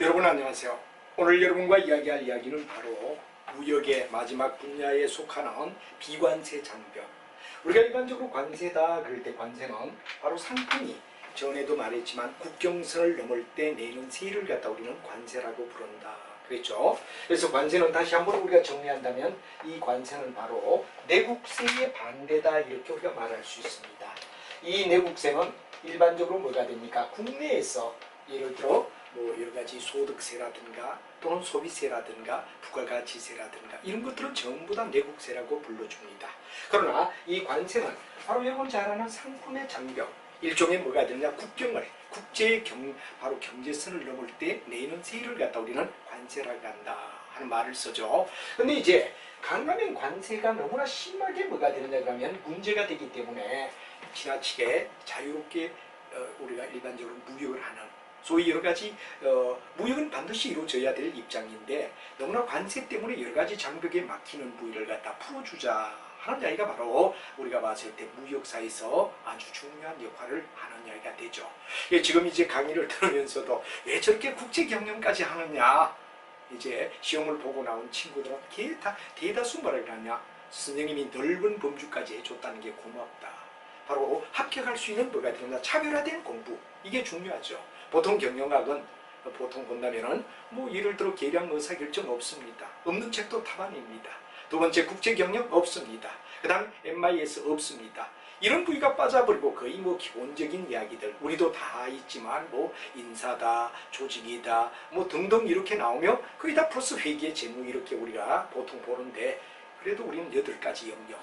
여러분 안녕하세요. 오늘 여러분과 이야기할 이야기는 바로 무역의 마지막 분야에 속하는 비관세 장벽. 우리가 일반적으로 관세다 그럴 때 관세는 바로 상품이 전에도 말했지만 국경선을 넘을 때 내는 세를 갖다 우리는 관세라고 부른다 그랬죠. 그래서 관세는 다시 한번 우리가 정리한다면 이 관세는 바로 내국세의 반대다 이렇게 우리가 말할 수 있습니다. 이 내국세는 일반적으로 뭐가 됩니까? 국내에서 예를 들어 여러가지 소득세라든가 또는 소비세라든가 부가가치세라든가 이런 것들은 전부 다 내국세라고 불러줍니다. 그러나 이 관세는 바로 여러분 잘 아는 상품의 장벽, 일종의 뭐가 되느냐 국경을 바로 경제선을 넘을 때 내는 세를 갖다 우리는 관세라고 한다 하는 말을 쓰죠. 근데 이제 강하면 관세가 너무나 심하게 뭐가 되느냐 그러면 문제가 되기 때문에 지나치게 자유롭게 우리가 일반적으로 무역을 하는 소위 여러가지 무역은 반드시 이루어져야 될 입장인데 너무나 관세 때문에 여러가지 장벽에 막히는 부위를 갖다 풀어주자 하는 이야기가 바로 우리가 봤을 때 무역사에서 아주 중요한 역할을 하는 이야기가 되죠. 지금 이제 강의를 들으면서도 왜 저렇게 국제경영까지 하느냐, 이제 시험을 보고 나온 친구들은 대다수 뭐라 그러냐, 선생님이 넓은 범주까지 해줬다는 게 고맙다. 바로 합격할 수 있는 뭐가 되느냐, 차별화된 공부, 이게 중요하죠. 보통 경영학은 보통 본다면은 예를 들어 계량 의사결정 없습니다. 없는 책도 타반입니다. 두 번째 국제경영 없습니다. 그 다음 MIS 없습니다. 이런 부위가 빠져버리고 거의 기본적인 이야기들 우리도 다 있지만 인사다, 조직이다 등등 이렇게 나오면 거의 다 플러스 회계 재무 이렇게 우리가 보통 보는데 그래도 우리는 8가지 영역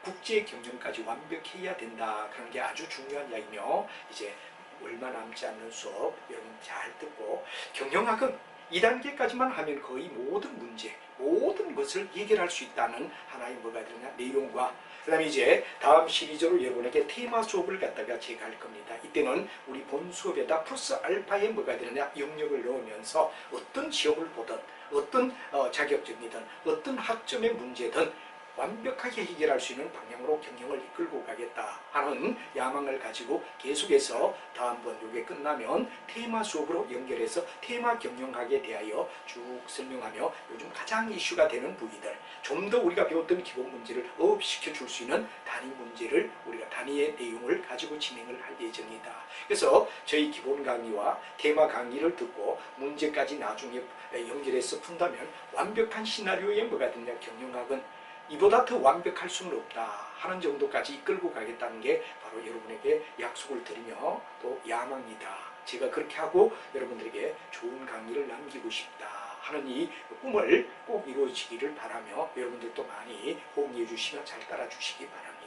국제경영까지 완벽해야 된다. 그런 게 아주 중요한 이야기며 이제 얼마 남지 않는 수업 여러분 잘 듣고 경영학은 2단계까지만 하면 거의 모든 문제, 모든 것을 해결할 수 있다는 하나의 뭐가 되느냐 내용과 그 다음에 이제 다음 시리즈로 여러분에게 테마 수업을 갖다가 제가 할 겁니다. 이때는 우리 본 수업에다 플러스 알파에 뭐가 되느냐 영역을 넣으면서 어떤 시험을 보든 어떤 자격증이든 어떤 학점의 문제든 완벽하게 해결할 수 있는 방향으로 경영을 이끌고 가겠다 하는 야망을 가지고 계속해서 다음번 요게 끝나면 테마 수업으로 연결해서 테마 경영학에 대하여 쭉 설명하며 요즘 가장 이슈가 되는 부위들 좀 더 우리가 배웠던 기본 문제를 어업시켜 줄 수 있는 단위 문제를 우리가 단위의 내용을 가지고 진행을 할 예정이다. 그래서 저희 기본 강의와 테마 강의를 듣고 문제까지 나중에 연결해서 푼다면 완벽한 시나리오에 뭐가 되냐 경영학은 이보다 더 완벽할 수는 없다 하는 정도까지 이끌고 가겠다는 게 바로 여러분에게 약속을 드리며 또 야망이다. 제가 그렇게 하고 여러분들에게 좋은 강의를 남기고 싶다 하는 이 꿈을 꼭 이루어지기를 바라며 여러분들도 많이 호응해 주시면 잘 따라 주시기 바랍니다.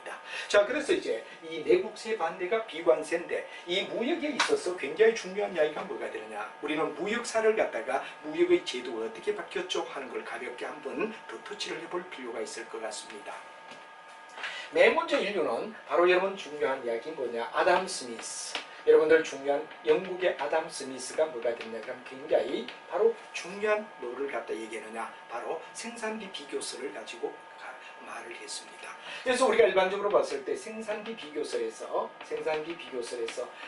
자, 그래서 이제 이 내국세 반대가 비관세인데 이 무역에 있어서 굉장히 중요한 이야기가 뭐가 되느냐, 우리는 무역사를 갖다가 무역의 제도가 어떻게 바뀌었죠 하는 걸 가볍게 한번 더 터치를 해볼 필요가 있을 것 같습니다. 맨 먼저 인류는 바로 여러분 중요한 이야기 뭐냐, 아담 스미스. 여러분들 중요한 영국의 아담 스미스가 뭐가 됐냐 그럼 굉장히 바로 중요한 뭐를 갖다 얘기하느냐, 바로 생산비 비교서를 가지고 말을 했습니다. 그래서 우리가 일반적으로 봤을 때 생산비 비교설에서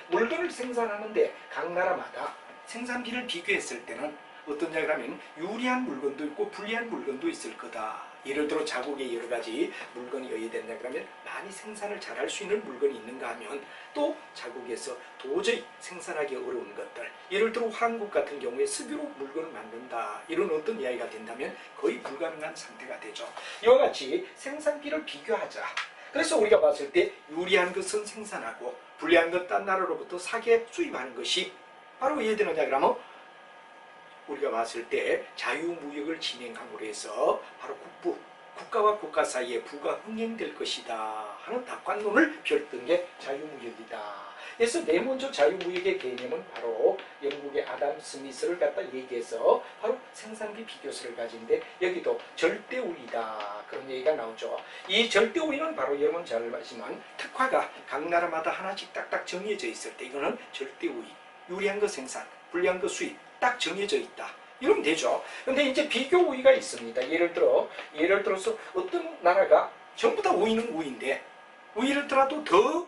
물건을 생산하는데 각 나라마다 생산비를 비교했을 때는 어떤 이야기라면 유리한 물건도 있고 불리한 물건도 있을 거다. 예를 들어 자국에 여러 가지 물건이 여의된다 그러면 많이 생산을 잘할 수 있는 물건이 있는가 하면 또 자국에서 도저히 생산하기 어려운 것들, 예를 들어 한국 같은 경우에 석유로 물건을 만든다 이런 어떤 이야기가 된다면 거의 불가능한 상태가 되죠. 이와 같이 생산비를 비교하자. 그래서 우리가 봤을 때 유리한 것은 생산하고 불리한 것 딴 나라로부터 사게 수입하는 것이 바로 왜 되느냐 그러면 우리가 봤을 때 자유무역을 진행함으로 해서 바로 국가와 국가 사이에 부가 흥행될 것이다 하는 낙관론을 펼던 게 자유무역이다. 그래서 네 번째 자유무역의 개념은 바로 영국의 아담 스미스를 갖다 얘기해서 바로 생산비 비교서를 가진데 여기도 절대우위다 그런 얘기가 나오죠. 이 절대우위는 바로 여러분 잘 아시지만 특화가 각 나라마다 하나씩 딱딱 정해져 있을 때 이거는 절대우위, 유리한 거 생산, 불리한 거 수입 딱 정해져 있다. 이러면 되죠. 근데 이제 비교 우위가 있습니다. 예를 들어서 어떤 나라가 전부 다 우위는 우위인데 우위를 더라도 더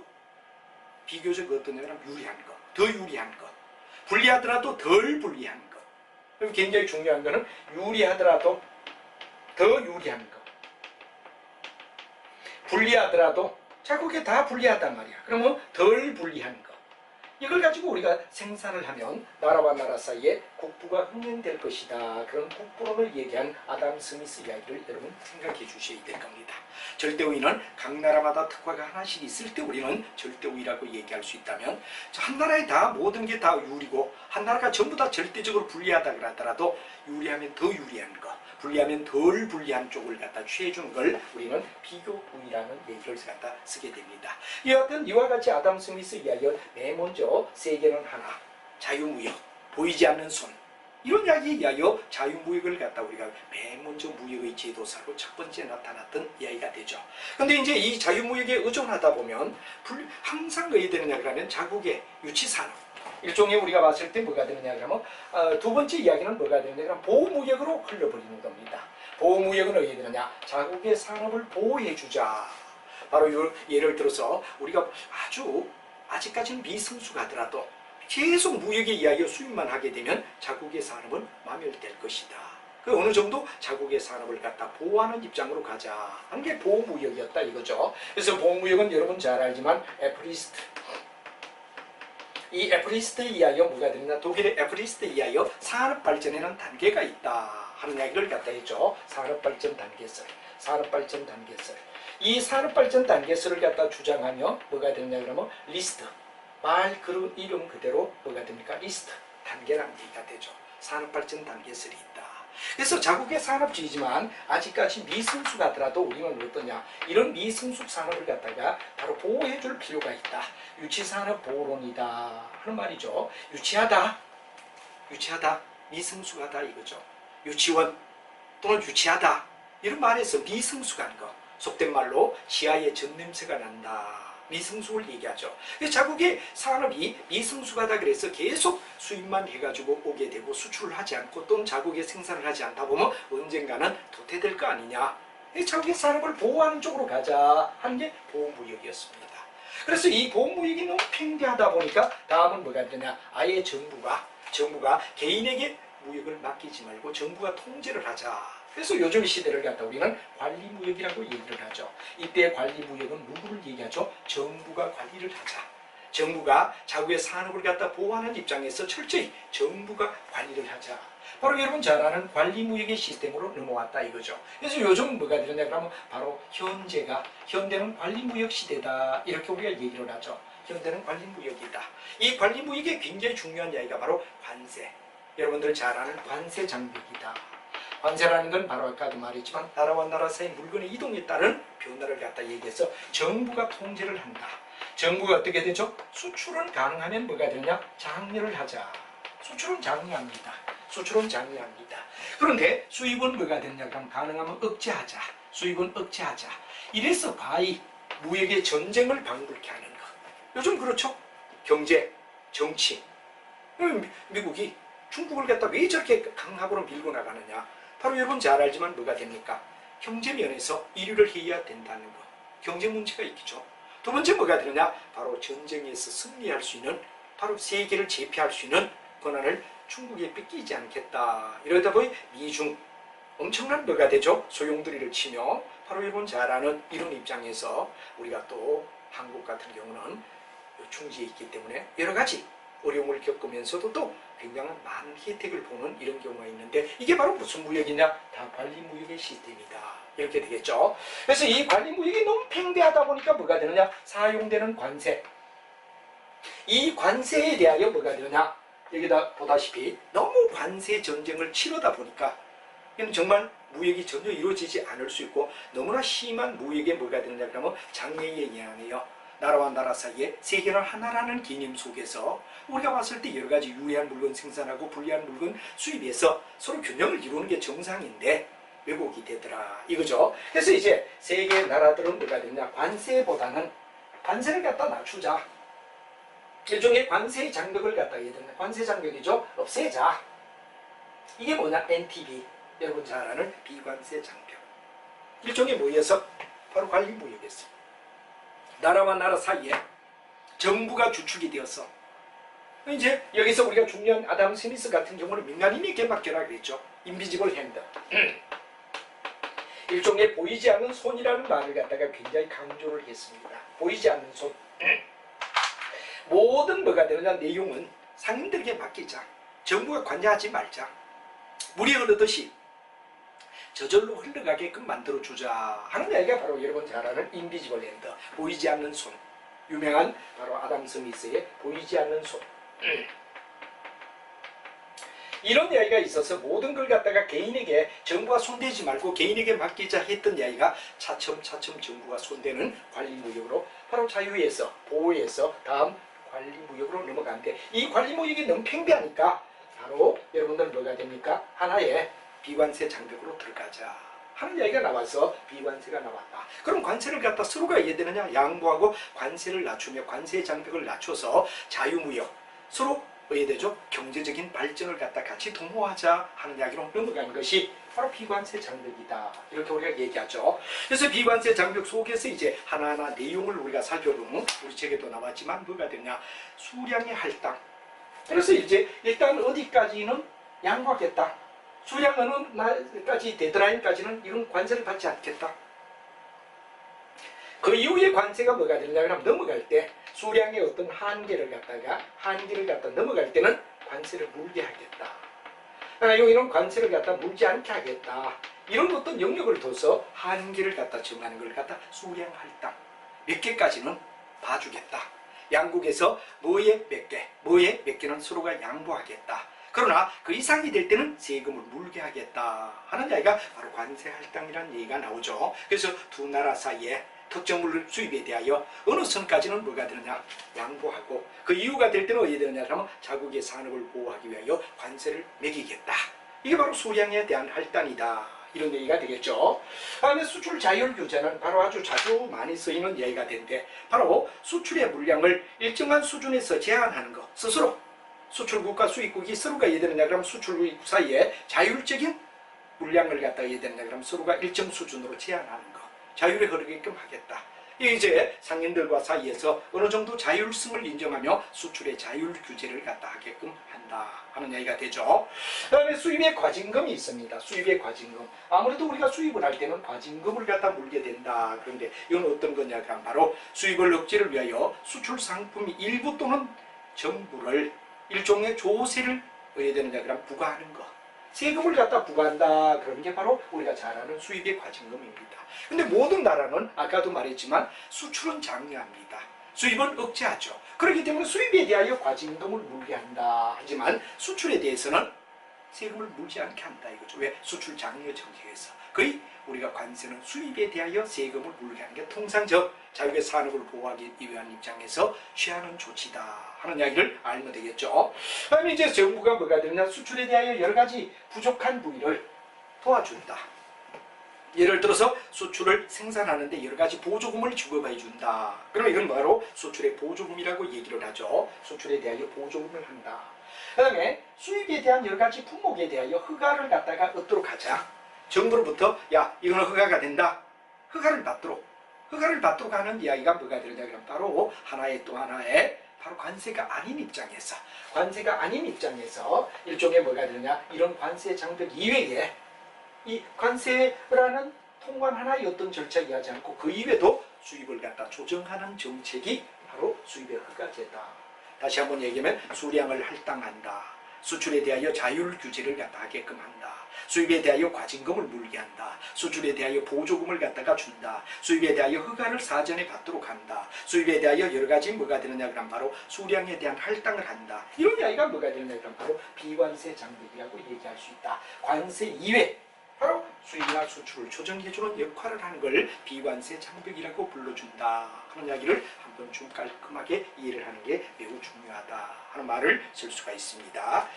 비교적 어떤 나라는 유리한 거, 더 유리한 거, 불리하더라도 덜 불리한 것. 그리고 굉장히 중요한 거는 유리하더라도 더 유리한 거, 불리하더라도 자국에 다 불리하단 말이야. 그러면 덜 불리한 거, 이걸 가지고 우리가 생산을 하면 나라와 나라 사이에 국부가 흥행될 것이다. 그런 국부론을 얘기한 아담 스미스 이야기를 여러분 생각해 주셔야 될 겁니다. 절대우위는 각 나라마다 특화가 하나씩 있을 때 우리는 절대우위라고 얘기할 수 있다면, 한 나라에 다 모든 게 다 유리고 한 나라가 전부 다 절대적으로 불리하다 그러더라도 유리하면 더 유리한 거, 불리하면 덜 불리한 쪽을 갖다 취해주는 걸 우리는 비교우위라는 얘기를 갖다 쓰게 됩니다. 여하튼 이와 같이 아담 스미스 이야기는 맨 먼저 세계는 하나, 자유무역, 보이지 않는 손, 이런 이야기에 의하여 자유무역을 갖다 우리가 맨 먼저 무역의 제도사로 첫 번째 나타났던 이야기가 되죠. 그런데 이제 이 자유무역에 의존하다 보면 항상 뭐가 되느냐 그러면 자국의 유치산업, 일종의 우리가 봤을 때 뭐가 되느냐 그러면 두 번째 이야기는 뭐가 되느냐 그러면 보호무역으로 흘러버리는 겁니다. 보호무역은 어디에 되느냐, 자국의 산업을 보호해주자. 바로 예를 들어서 우리가 아직까지는 미성수가 하더라도 계속 무역의 이야기로 수입만 하게 되면 자국의 산업은 마멸될 것이다. 그 어느 정도 자국의 산업을 갖다 보호하는 입장으로 가자 하는 게 보호무역이었다 이거죠. 그래서 보호무역은 여러분 잘 알지만 에프리스트, 이 에프리스트에 의하여 뭐가 되느냐, 독일의 에프리스트에 의하여 산업발전에는 단계가 있다 하는 이야기를 갖다 했죠. 산업발전 단계설, 산업발전 단계설. 이 산업발전 단계설을 갖다 주장하며 뭐가 되느냐 그러면 리스트, 말 그런 이름 그대로 뭐가 됩니까? 리스트, 단계라는 얘기가 되죠. 산업발전 단계설이 있다. 그래서 자국의 산업주의지만 아직까지 미성숙 하더라도 우리는 어떠냐, 이런 미성숙 산업을 갖다가 바로 보호해줄 필요가 있다. 유치산업 보호론이다 하는 말이죠. 유치하다, 미성숙하다 이거죠. 유치원 또는 유치하다 이런 말에서 미성숙한 거, 속된 말로 치아에 젖냄새가 난다, 미성숙을 얘기하죠. 자국의 산업이 미성숙하다 그래서 계속 수입만 해가지고 오게 되고 수출을 하지 않고 또는 자국의 생산을 하지 않다 보면 언젠가는 도태될 거 아니냐. 자국의 산업을 보호하는 쪽으로 가자 하는 게 보호무역이었습니다. 그래서 이 보호무역이 너무 팽배하다 보니까 다음은 뭐가 되냐, 아예 정부가 개인에게 무역을 맡기지 말고 정부가 통제를 하자. 그래서 요즘 시대를 갖다 우리는 관리무역이라고 얘기를 하죠. 이때 관리무역은 누구를 얘기하죠? 정부가 관리를 하자. 정부가 자국의 산업을 갖다 보호하는 입장에서 철저히 정부가 관리를 하자. 바로 여러분 잘 아는 관리무역의 시스템으로 넘어왔다 이거죠. 그래서 요즘 뭐가 되느냐 그러면 바로 현대는 관리무역 시대다 이렇게 우리가 얘기를 하죠. 현대는 관리무역이다. 이 관리무역의 굉장히 중요한 이야기가 바로 관세. 여러분들 잘 아는 관세 장벽이다. 관세라는 건 바로 아까도 말했지만 나라와 나라 사이 물건의 이동에 따른 변화를 갖다 얘기해서 정부가 통제를 한다. 정부가 어떻게 되죠? 수출은 가능하면 뭐가 되냐? 장려를 하자. 수출은 장려합니다. 그런데 수입은 뭐가 되냐? 그럼 가능하면 억제하자. 수입은 억제하자. 이래서 바이 무역의 전쟁을 방불케 하는 것. 요즘 그렇죠? 경제, 정치. 미국이 중국을 갖다 왜 저렇게 강압으로 밀고 나가느냐? 바로 여러분 잘 알지만 뭐가 됩니까? 경제 면에서 인류를 해야 된다는 것. 경제 문제가 있겠죠. 두 번째 뭐가 되느냐? 바로 전쟁에서 승리할 수 있는, 바로 세계를 제패할 수 있는 권한을 중국에 뺏기지 않겠다. 이러다 보니 미중 엄청난 뭐가 되죠? 소용돌이를 치며 바로 여러분 잘 아는 이런 입장에서 우리가 또 한국 같은 경우는 중지에 있기 때문에 여러 가지 어려움을 겪으면서도 또 굉장한 많은 혜택을 보는 이런 경우가 있는데, 이게 바로 무슨 무역이냐? 다 관리무역의 시스템이다. 이렇게 되겠죠. 그래서 이 관리무역이 너무 팽배하다 보니까 뭐가 되느냐? 사용되는 관세. 이 관세에 대하여 뭐가 되느냐? 여기다 보다시피 너무 관세 전쟁을 치르다 보니까 이건 정말 무역이 전혀 이루어지지 않을 수 있고, 너무나 심한 무역에 뭐가 되느냐 그러면 장애에 의하여 나라와 나라 사이에 세계는 하나라는 개념 속에서 우리가 봤을 때 여러 가지 유해한 물건 생산하고 불리한 물건 수입해서 서로 균형을 이루는 게 정상인데 왜곡이 되더라 이거죠. 그래서 이제 세계 나라들은 뭐가 되냐, 관세보다는 관세를 갖다 낮추자. 일종의 관세의 장벽을 갖다 해야 된다. 관세 장벽이죠. 없애자. 이게 뭐냐? NTB. 여러분 잘 아는 비관세 장벽. 일종의 뭐여서 바로 관리무역이었습니다. 나라와 나라 사이에 정부가 주축이 되어서 이제 여기서 우리가 중요한 아담 스미스 같은 경우는 민간인에게 맡겨라 그랬죠. 인비지블 핸드. 일종의 보이지 않는 손이라는 말을 갖다가 굉장히 강조를 했습니다. 보이지 않는 손. 모든 뭐가 되느냐 내용은 상인들에게 맡기자. 정부가 관여하지 말자. 물이 흐르듯이 저절로 흘러가게끔 만들어주자 하는 이야기가 바로 여러분 잘 아는 인비지블 핸드, 보이지 않는 손. 유명한 바로 아담 스미스의 보이지 않는 손. 이런 이야기가 있어서 모든 걸 갖다가 개인에게 정부가 손대지 말고 개인에게 맡기자 했던 이야기가 차츰차츰 정부가 손대는 관리무역으로 바로 자유에서 보호에서 다음 관리무역으로 넘어가는데 이 관리무역이 너무 팽배하니까 바로 여러분들 뭐가 됩니까? 하나의 비관세 장벽으로 들어가자 하는 이야기가 나와서 비관세가 나왔다. 그럼 관세를 갖다 서로가 이해되느냐? 양보하고 관세를 낮추며 관세 장벽을 낮춰서 자유무역 서로 의해되죠. 경제적인 발전을 갖다 같이 도모하자 하는 이야기로 넘어가는 것이 바로 비관세 장벽이다. 이렇게 우리가 얘기하죠. 그래서 비관세 장벽 속에서 이제 하나하나 내용을 우리가 살펴보면 우리 책에도 나왔지만 뭐가 되냐? 수량의 할당. 그래서 이제 일단 어디까지는 양보하겠다. 수량 어느 날까지 데드라인까지는 이런 관세를 받지 않겠다. 그 이후에 관세가 뭐가 되냐 그러면 넘어갈 때 수량의 어떤 한계를 갖다 넘어갈 때는 관세를 물게 하겠다. 이런 관세를 갖다 물지 않게 하겠다. 이런 어떤 영역을 둬서 한계를 갖다 정하는 걸 갖다 수량 할당. 몇 개까지는 봐주겠다. 양국에서 뭐에 몇 개, 뭐에 몇 개는 서로가 양보하겠다. 그러나 그 이상이 될 때는 세금을 물게 하겠다 하는 이야기가 바로 관세 할당이라는 얘기가 나오죠. 그래서 두 나라 사이에 특정 물 수입에 대하여 어느 선까지는 뭐가 되느냐 양보하고 그 이유가 될 때는 어떻게 되느냐 하면 자국의 산업을 보호하기 위하여 관세를 매기겠다. 이게 바로 수량에 대한 할당이다. 이런 얘기가 되겠죠. 다음에 수출 자율 규제는 바로 아주 자주 많이 쓰이는 얘기가 되는데 바로 수출의 물량을 일정한 수준에서 제한하는 것. 스스로 수출국과 수입국이 서로가 이해되느냐 그러면 수출국 사이에 자율적인 물량을 갖다 이해되느냐 그러면 서로가 일정 수준으로 제한하는 것. 자율에 흐르게끔 하겠다. 이제 상인들과 사이에서 어느 정도 자율성을 인정하며 수출의 자율 규제를 갖다 하게끔 한다 하는 이야기가 되죠. 그 다음에 수입의 과징금이 있습니다. 수입의 과징금. 아무래도 우리가 수입을 할 때는 과징금을 갖다 물게 된다. 그런데 이건 어떤 거냐 그럼 바로 수입을 억제를 위하여 수출 상품이 일부 또는 전부를 일종의 조세를 어떻게 되느냐 그럼 부과하는 것. 세금을 갖다 부과한다. 그런 게 바로 우리가 잘 아는 수입의 과징금입니다. 근데 모든 나라는 아까도 말했지만 수출은 장려합니다. 수입은 억제하죠. 그렇기 때문에 수입에 대하여 과징금을 물게 한다. 하지만 수출에 대해서는 세금을 물지 않게 한다 이거죠. 왜? 수출 장려 정책에서 거의 우리가 관세는 수입에 대하여 세금을 물게 하는 게 통상적 자국의 산업을 보호하기 위한 입장에서 취하는 조치다 하는 이야기를 알면 되겠죠. 그다음에 이제 정부가 뭐가 되느냐 수출에 대하여 여러 가지 부족한 부위를 도와준다. 예를 들어서 수출을 생산하는데 여러 가지 보조금을 지급해 준다. 그러면 이건 바로 수출의 보조금이라고 얘기를 하죠. 수출에 대하여 보조금을 한다. 그 다음에 수입에 대한 여러 가지 품목에 대하여 허가를 갖다가 얻도록 하자. 정부로부터 야 이거는 허가가 된다. 허가를 받도록 하는 이야기가 뭐가 되느냐 그러면 바로 하나의 또 하나의 바로 관세가 아닌 입장에서 일종의 뭐가 되느냐 이런 관세 장벽 이외에 이 관세라는 통관 하나의 어떤 절차에 의하지 않고 그 이외에도 수입을 갖다 조정하는 정책이 바로 수입의 허가제다. 다시 한번 얘기하면 수량을 할당한다. 수출에 대하여 자율 규제를 갖다 하게끔 한다. 수입에 대하여 과징금을 물게 한다. 수출에 대하여 보조금을 갖다가 준다. 수입에 대하여 허가를 사전에 받도록 한다. 수입에 대하여 여러 가지 뭐가 되느냐 그럼 바로 수량에 대한 할당을 한다. 이런 이야기가 뭐가 되느냐 그럼 바로 비관세 장벽이라고 얘기할 수 있다. 관세 이외 바로 수입이나 수출을 조정해주는 역할을 하는 걸 비관세 장벽이라고 불러준다 하는 이야기를 한 번쯤 깔끔하게 이해를 하는 게 매우 중요하다 하는 말을 쓸 수가 있습니다.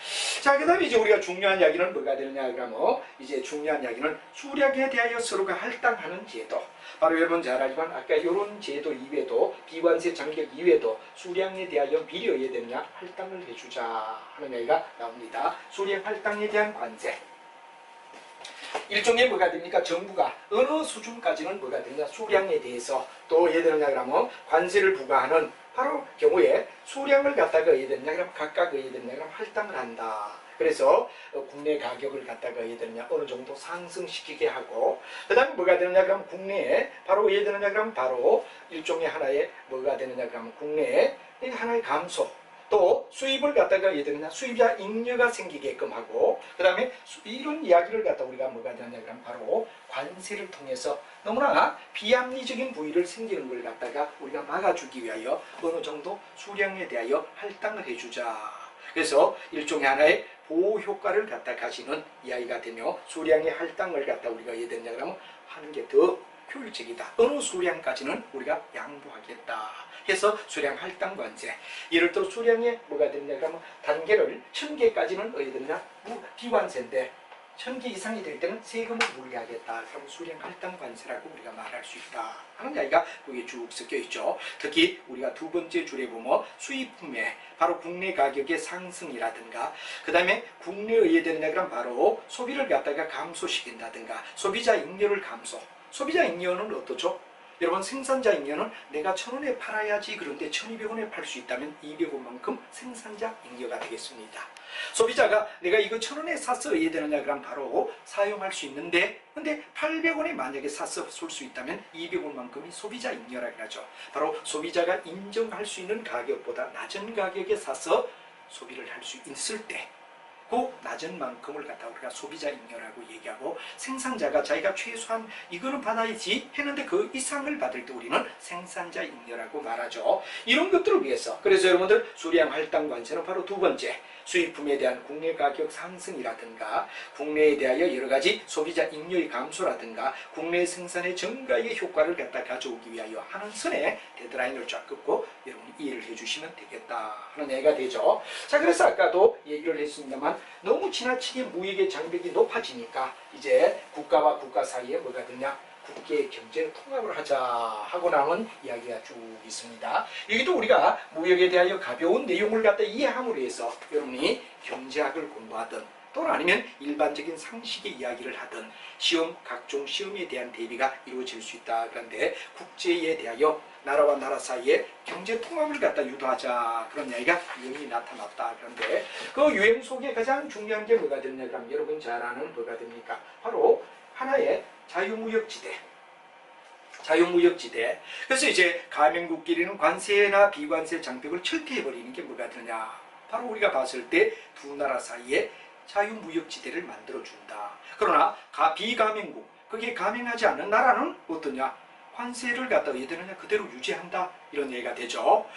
자, 그 다음에 이제 우리가 중요한 이야기는 뭐가 되느냐 그러면 이제 중요한 이야기는 수량에 대하여 서로가 할당하는 제도. 바로 여러분 잘 알지만 아까 이런 제도 이외에도 비관세 장벽 이외에도 수량에 대하여 미리 어떻게 되느냐 할당을 해주자 하는 이야기가 나옵니다. 수량 할당에 대한 관세. 일종의 뭐가 됩니까? 정부가 어느 수준까지는 뭐가 되느냐 수량에 대해서 또 예를 들냐 그러면 관세를 부과하는 바로 경우에 수량을 갖다가 어디에 되느냐 그럼 각각 어디에 되느냐 그럼 할당을 한다. 그래서 국내 가격을 갖다가 어디에 되느냐 어느 정도 상승시키게 하고 그 다음에 뭐가 되느냐 그럼 국내에 바로 어디에 되느냐 그럼 바로 일종의 하나의 뭐가 되느냐 그럼 국내에 하나의 감소 또 수입을 갖다가 어디에 되느냐 수입자 잉여가 생기게끔 하고 그 다음에 이런 이야기를 갖다 우리가 뭐가 되느냐 그럼 바로 관세를 통해서 너무나 비합리적인 부위를 생기는 걸 갖다가 우리가 막아주기 위하여 어느 정도 수량에 대하여 할당을 해주자. 그래서 일종의 하나의 보호 효과를 갖다 가지는 이야기가 되며 수량의 할당을 갖다 우리가 어디에 되느냐 그러면 하는 게 더 효율적이다. 어느 수량까지는 우리가 양보하겠다. 해서 수량 할당 관세. 예를 들어 수량에 뭐가 되느냐 그러면 단계를 1000개까지는 어디에 되느냐 비관세인데 1000개 이상이 될 때는 세금을 물리하겠다. 그럼 수량 할당 관세라고 우리가 말할 수 있다. 하는 이야기가 거기에 쭉 섞여 있죠. 특히 우리가 두 번째 줄에 보면 수입품의 바로 국내 가격의 상승이라든가 그 다음에 국내에 의해 되느냐 그럼 바로 소비를 갖다가 감소시킨다든가 소비자 잉여를 감소. 소비자 잉여는 어떻죠? 여러분 생산자 잉여는 내가 1000원에 팔아야지 그런데 1200원에 팔 수 있다면 200원만큼 생산자 잉여가 되겠습니다. 소비자가 내가 이거 1000원에 사서 어디에 되느냐 그럼 바로 사용할 수 있는데 근데 800원에 만약에 사서 쏠 수 있다면 200원만큼이 소비자 잉여라고 하죠. 바로 소비자가 인정할 수 있는 가격보다 낮은 가격에 사서 소비를 할 수 있을 때 그 낮은 만큼을 갖다 우리가 소비자 잉여라고 얘기하고 생산자가 자기가 최소한 이거는 받아야지 했는데 그 이상을 받을 때 우리는 생산자 잉여라고 말하죠. 이런 것들을 위해서 그래서 여러분들 수량 할당 관세는 바로 두 번째 수입품에 대한 국내 가격 상승이라든가 국내에 대하여 여러 가지 소비자 잉여의 감소라든가 국내 생산의 증가의 효과를 갖다 가져오기 위하여 하는 선에 데드라인을 쫙 긋고 여러분이 이해를 해주시면 되겠다 하는 얘기가 되죠. 자 그래서 아까도 얘기를 했습니다만 너무 지나치게 무역의 장벽이 높아지니까 이제 국가와 국가 사이에 뭐가 되냐 국계 경제 통합을 하자 하고 나온 이야기가 쭉 있습니다. 여기도 우리가 무역에 대하여 가벼운 내용을 갖다 이해함으로 해서 여러분이 경제학을 공부하든 또는 아니면 일반적인 상식의 이야기를 하든 시험 각종 시험에 대한 대비가 이루어질 수 있다. 그런데 국제에 대하여 나라와 나라 사이에 경제 통합을 갖다 유도하자 그런 이야기가 유행이 나타났다. 그런데 그 유행 속에 가장 중요한 게 뭐가 되느냐 그럼 여러분 잘 아는 뭐가 됩니까? 바로 하나의 자유무역지대. 자유무역지대. 그래서 이제 가맹국끼리는 관세나 비관세 장벽을 철폐해버리는 게 뭐가 되느냐. 바로 우리가 봤을 때 두 나라 사이에 자유무역지대를 만들어준다. 그러나 비가맹국, 거기에 가맹하지 않는 나라는 어떠냐? 관세를 갖다 어디에 되느냐? 그대로 유지한다. 이런 얘기가 되죠.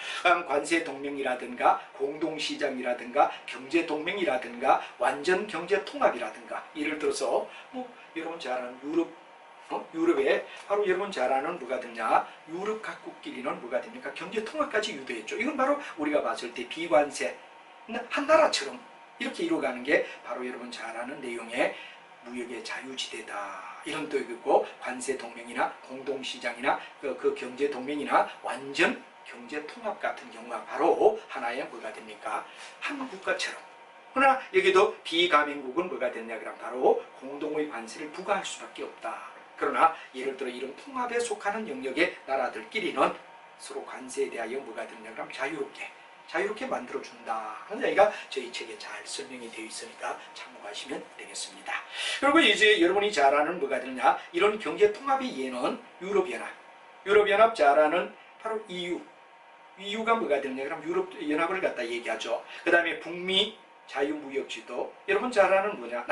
관세 동맹이라든가 공동시장이라든가 경제동맹이라든가 완전 경제통합이라든가 예를 들어서 여러분 잘 아는 유럽에 바로 여러분 잘 아는 뭐가 되냐? 유럽 각국끼리는 뭐가 됩니까? 경제통합까지 유도했죠. 이건 바로 우리가 봤을 때 비관세 한 나라처럼 이렇게 이루어가는 게 바로 여러분 잘 아는 내용의 무역의 자유지대다. 이런 뜻이 있고 관세 동맹이나 공동시장이나 그 경제 동맹이나 완전 경제 통합 같은 경우가 바로 하나의 뭐가 됩니까? 한 국가처럼. 그러나 여기도 비가맹국은 뭐가 됐냐 그럼 바로 공동의 관세를 부과할 수밖에 없다. 그러나 예를 들어 이런 통합에 속하는 영역의 나라들끼리는 서로 관세에 대하여 뭐가 됐냐 그럼 자유롭게 만들어준다 하는 이야기가 저희 책에 잘 설명이 되어 있으니까 참고하시면 되겠습니다. 그리고 이제 여러분이 잘 아는 뭐가 되느냐 이런 경제 통합의 예는 유럽연합 잘 아는 바로 EU가 뭐가 되느냐 그럼 유럽연합을 갖다 얘기하죠. 그 다음에 북미 자유무역지도 여러분 잘 아는 뭐냐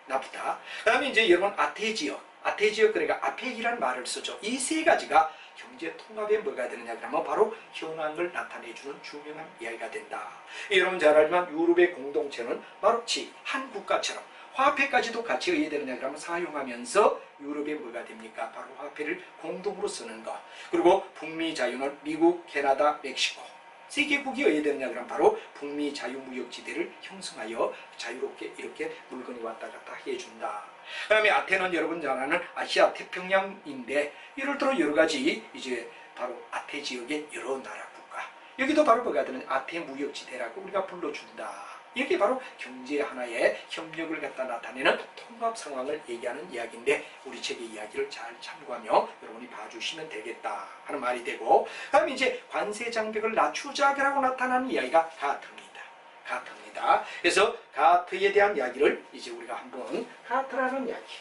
나프타 그 다음에 이제 여러분 아태지역 그러니까 아펙이라는 말을 쓰죠. 이 세 가지가 경제 통합에 뭐가 되느냐 그러면 바로 현황을 나타내주는 중요한 이야기가 된다. 여러분 잘 알지만 유럽의 공동체는 마치 한 국가처럼 화폐까지도 같이 의해야 되느냐 그러면 사용하면서 유럽에 뭐가 됩니까? 바로 화폐를 공동으로 쓰는 것. 그리고 북미 자유는 미국, 캐나다, 멕시코 세계국이 의해야 되느냐 그러면 바로 북미 자유무역지대를 형성하여 자유롭게 이렇게 물건이 왔다 갔다 해준다. 그 다음에 아테는 여러분 잘 아는 아시아 태평양인데 예를 들어 여러 가지 이제 바로 아태 지역의 여러 나라 국가 여기도 바로 뭐가 되는 아태 무역지대라고 우리가 불러준다. 이게 바로 경제 하나의 협력을 갖다 나타내는 통합 상황을 얘기하는 이야기인데 우리 책의 이야기를 잘 참고하며 여러분이 봐주시면 되겠다 하는 말이 되고, 그다음에 이제 관세 장벽을 낮추자라고 나타나는 이야기가 가트입니다. 가트입니다. 그래서 가트에 대한 이야기를 이제 우리가 한번 가트라는 이야기,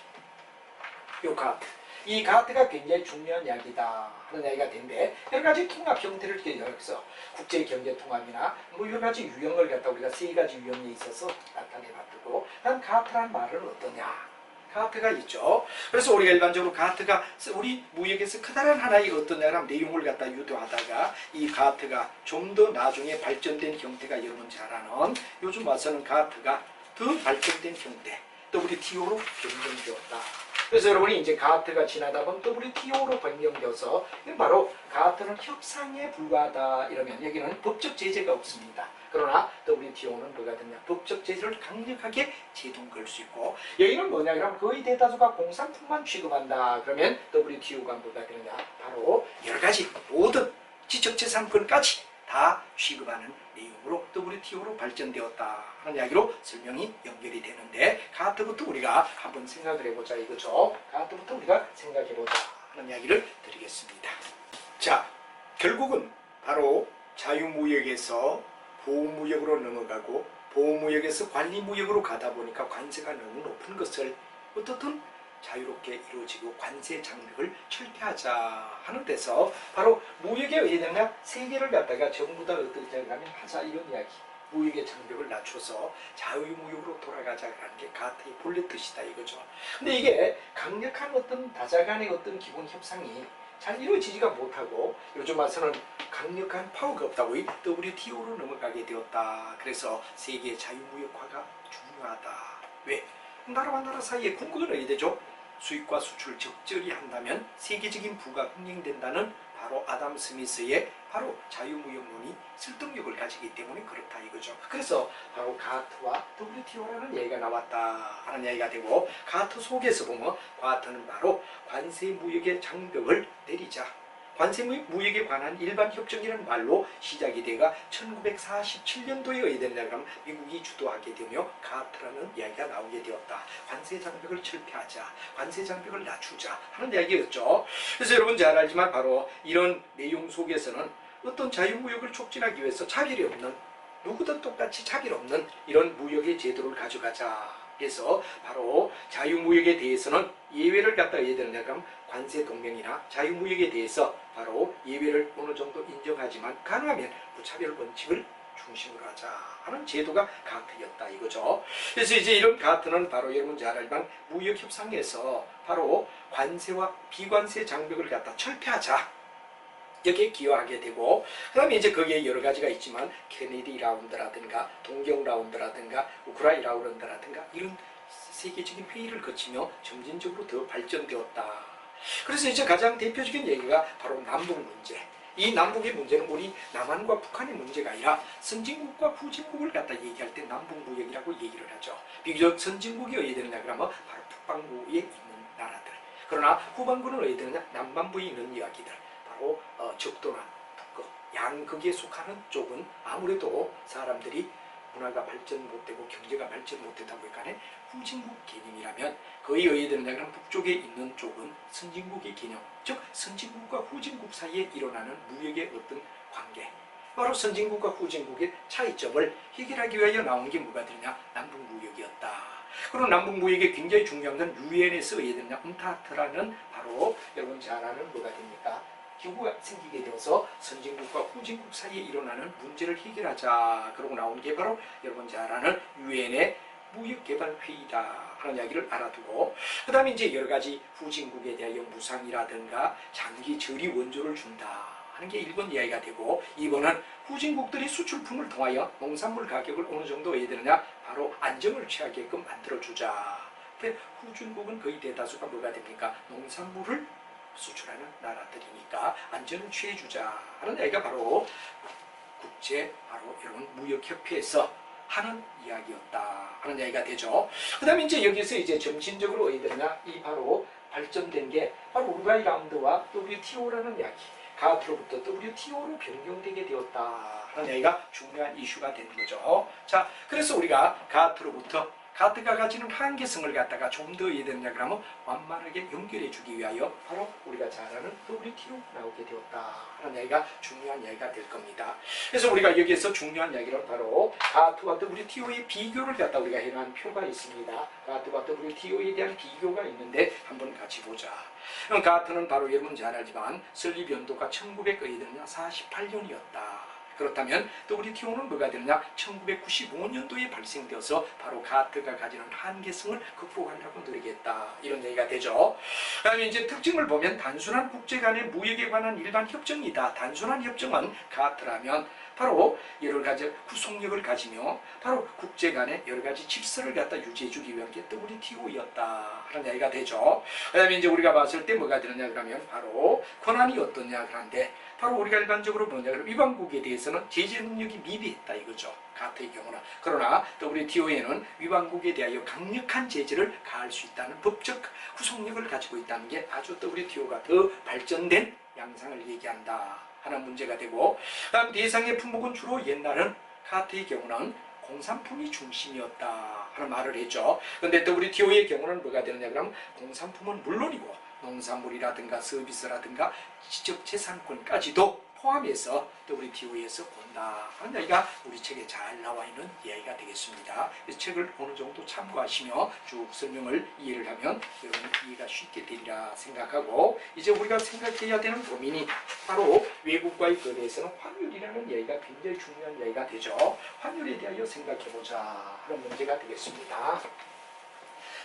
요 가트. 이 가트가 굉장히 중요한 이야기다 하는 이야기가 되는데 여러 가지 통합 형태를 여기서 국제 경제 통합이나 뭐 여러 가지 유형을 갖다 우리가 세 가지 유형에 있어서 나타내봤고, 그다음 가트란 말은 어떠냐? 가트가 있죠. 그래서 우리가 일반적으로 가트가 우리 무역에서 크다란 하나의 어떤 내용을 갖다 유도하다가 이 가트가 좀 더 나중에 발전된 형태가 여러분 잘 아는 요즘 와서는 가트가 더 발전된 형태 WTO로 변경되었다. 그래서 여러분이 이제 가트가 지나다 보면 WTO로 변경되어서 이건 바로 가트는 협상에 불과하다 이러면 여기는 법적 제재가 없습니다. 그러나 WTO는 뭐가 되냐? 법적 제재를 강력하게 제동 걸 수 있고, 여기는 뭐냐? 그러면 거의 대다수가 공산품만 취급한다. 그러면 WTO가 뭐가 되느냐? 바로 여러 가지 모든 지적재산권까지 다 취급하는 내용으로 WTO로 발전되었다 하는 이야기로 설명이 연결이 되는데, 가트부터 우리가 한번 생각을 해보자 이거죠. 가트부터 우리가 생각해보자 하는 이야기를 드리겠습니다. 자, 결국은 바로 자유무역에서 보호무역으로 넘어가고 보호무역에서 관리무역으로 가다 보니까 관세가 너무 높은 것을 어떻든 자유롭게 이루어지고 관세 장벽을 철폐하자 하는 데서 바로 무역에 의해서 세계를 갖다가 전부 다 어떻게 하자 이런 이야기. 무역의 장벽을 낮춰서 자유무역으로 돌아가자는 게 가트의 본래 뜻이다 이거죠. 근데 이게 강력한 어떤 다자간의 어떤 기본 협상이 잘 이루어지지가 못하고 요즘 와서는 강력한 파워가 없다고 WTO로 넘어가게 되었다. 그래서 세계 자유무역화가 중요하다. 왜? 나라와 나라 사이에 궁극을 해야 되죠. 수입과 수출을 적절히 한다면 세계적인 부가 흥행된다는 바로 아담 스미스의 바로 자유무역론이 설득력을 가지기 때문에 그렇다 이거죠. 그래서 바로 가트와 WTO라는 얘기가 나왔다 하는 얘기가 되고, 가트 속에서 보면 가트는 바로 관세무역의 장벽을 내리자, 관세무역에 관한 일반협정이라는 말로 시작이 되가 1947년도에 의되느냐 그러면 미국이 주도하게 되며 가트라는 이야기가 나오게 되었다. 관세장벽을 철폐하자, 관세장벽을 낮추자 하는 이야기였죠. 그래서 여러분 잘 알지만 바로 이런 내용 속에서는 어떤 자유무역을 촉진하기 위해서 차별이 없는, 누구든 똑같이 차별 없는 이런 무역의 제도를 가져가자. 그래서 바로 자유무역에 대해서는 예외를 갖다 해야 되느냐 그럼 관세동맹이나 자유무역에 대해서 바로 예외를 어느 정도 인정하지만 가능하면 무차별 원칙을 중심으로 하자 하는 제도가 가트였다 이거죠. 그래서 이제 이런 가트는 바로 여러분 잘 알지만 무역협상에서 바로 관세와 비관세 장벽을 갖다 철폐하자 여기에 기여하게 되고, 그 다음에 이제 거기에 여러 가지가 있지만 케네디 라운드라든가 동경 라운드라든가 우크라이 라운드라든가 이런 세계적인 회의를 거치며 점진적으로 더 발전되었다. 그래서 이제 가장 대표적인 얘기가 바로 남북 문제. 이 남북의 문제는 우리 남한과 북한의 문제가 아니라 선진국과 후진국을 갖다 얘기할 때 남북무역이라고 얘기를 하죠. 비교적 선진국이 어디에 되느냐 그러면 바로 북반구에 있는 나라들. 그러나 후반구는 어디에 되느냐 남반부에 있는 이야기들. 바로 적도나 북극, 양극에 속하는 쪽은 아무래도 사람들이 문화가 발전 못되고 경제가 발전 못되다 보니까 후진국 개념이라면 거의 의해야 되느냐 그러면 북쪽에 있는 쪽은 선진국의 개념, 즉 선진국과 후진국 사이에 일어나는 무역의 어떤 관계, 바로 선진국과 후진국의 차이점을 해결하기 위하여 나온 게 뭐가 되느냐 남북무역이었다. 그리고 남북무역에 굉장히 중요한 건 유엔에서 의해야 되느냐 운타트라는 바로 여러분 잘 아는 뭐가 됩니까? 기구가 생기게 되어서 선진국과 후진국 사이에 일어나는 문제를 해결하자. 그러고 나온 게 바로 여러분 잘 아는 유엔의 무역개발회의다 하는 이야기를 알아두고, 그 다음에 이제 여러 가지 후진국에 대하여 무상이라든가 장기 저리 원조를 준다 하는 게 1번 이야기가 되고, 2번은 후진국들이 수출품을 통하여 농산물 가격을 어느 정도 해야 되느냐 바로 안정을 취하게끔 만들어주자. 후진국은 거의 대다수가 뭐가 됩니까? 농산물을 수출하는 나라들이니까 안전을 취해주자 하는 얘기가 바로 국제 바로 이런 무역협회에서 하는 이야기였다 하는 얘기가 되죠. 그 다음에 이제 여기서 이제 점진적으로 어디되냐 이 바로 발전된 게 바로 우루과이 라운드와 WTO라는 이야기, 가트로부터 WTO로 변경되게 되었다 하는 얘기가 중요한 이슈가 되는 거죠. 자, 그래서 우리가 가트로부터 가트가 가지는 한계성을 갖다가 좀 더 이해되느냐 그러면 완만하게 연결해 주기 위하여 바로 우리가 잘 아는 WTO 나오게 되었다 하는 이야기가 중요한 이야기가 될 겁니다. 그래서 우리가 여기에서 중요한 이야기는 바로 가트와 WTO의 비교를 갖다 우리가 해놓은 표가 있습니다. 가트와 WTO에 대한 비교가 있는데 한번 같이 보자. 그럼 가트는 바로 여러분 잘 알지만 설립 연도가 1948년이었다. 그렇다면 WTO는 뭐가 되느냐? 1995년도에 발생되어서 바로 가트가 가지는 한계성을 극복하려고 노력했다. 이런 얘기가 되죠. 그 다음에 이제 특징을 보면 단순한 국제 간의 무역에 관한 일반 협정이다. 단순한 협정은 가트라면 바로 여러 가지 구속력을 가지며 바로 국제 간의 여러 가지 질서를 갖다 유지해주기 위한 게 WTO였다. 그런 얘기가 되죠. 그 다음에 이제 우리가 봤을 때 뭐가 되느냐 그러면 바로 권한이 어떠냐 그런데 바로 우리가 일반적으로 뭐냐 그러면 위반국에 대해서는 제재 능력이 미비했다 이거죠. 가트의 경우는. 그러나 WTO에는 위반국에 대하여 강력한 제재를 가할 수 있다는 법적 구속력을 가지고 있다는 게 아주 WTO가 더 발전된 양상을 얘기한다 하는 문제가 되고, 다음 대상의 품목은 주로 옛날은 가트의 경우는 공산품이 중심이었다 하는 말을 했죠. 그런데 WTO의 경우는 뭐가 되느냐 그러면 공산품은 물론이고 농산물이라든가 서비스라든가 지적재산권까지도 포함해서 WTO에서 본다 하는 이야기가 우리 책에 잘 나와 있는 이야기가 되겠습니다. 그래서 책을 어느 정도 참고하시며 쭉 설명을 이해를 하면 여러분 이해가 쉽게 되리라 생각하고, 이제 우리가 생각해야 되는 고민이 바로 외국과의 거래에서는 환율이라는 이야기가 굉장히 중요한 이야기가 되죠. 환율에 대하여 생각해보자 하는 문제가 되겠습니다.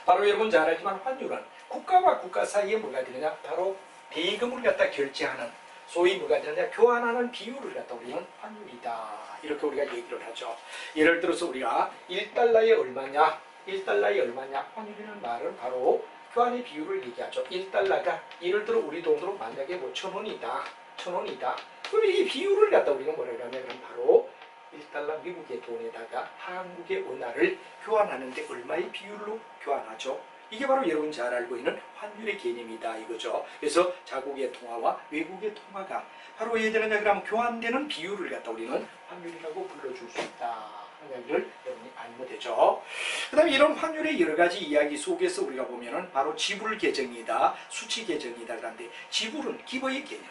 바로 여러분 잘 알지만 환율은 국가와 국가 사이에 뭐가 되느냐 바로 대금을 갖다 결제하는 소위 뭐가 되느냐 교환하는 비율을 갖다 우리는 환율이다 이렇게 우리가 얘기를 하죠. 예를 들어서 우리가 1달러에 얼마냐 1달러에 얼마냐 환율이라는 말은 바로 교환의 비율을 얘기하죠. 1달러가 예를 들어 우리 돈으로 만약에 뭐 1,000원이다 1,000원이다 그럼 이 비율을 갖다 우리는 뭐라 그러냐면 바로 1달러 미국의 돈에다가 한국의 원화를 교환하는데 얼마의 비율로 교환하죠? 이게 바로 여러분 잘 알고 있는 환율의 개념이다 이거죠. 그래서 자국의 통화와 외국의 통화가 바로 왜 되느냐 그러면 교환되는 비율을 갖다 우리는 환율이라고 불러줄 수 있다 하는 이야기를 여러분이 알면 되죠. 그 다음에 이런 환율의 여러 가지 이야기 속에서 우리가 보면은 바로 지불 계정이다 수치 계정이다 그런데 지불은 기버의 개념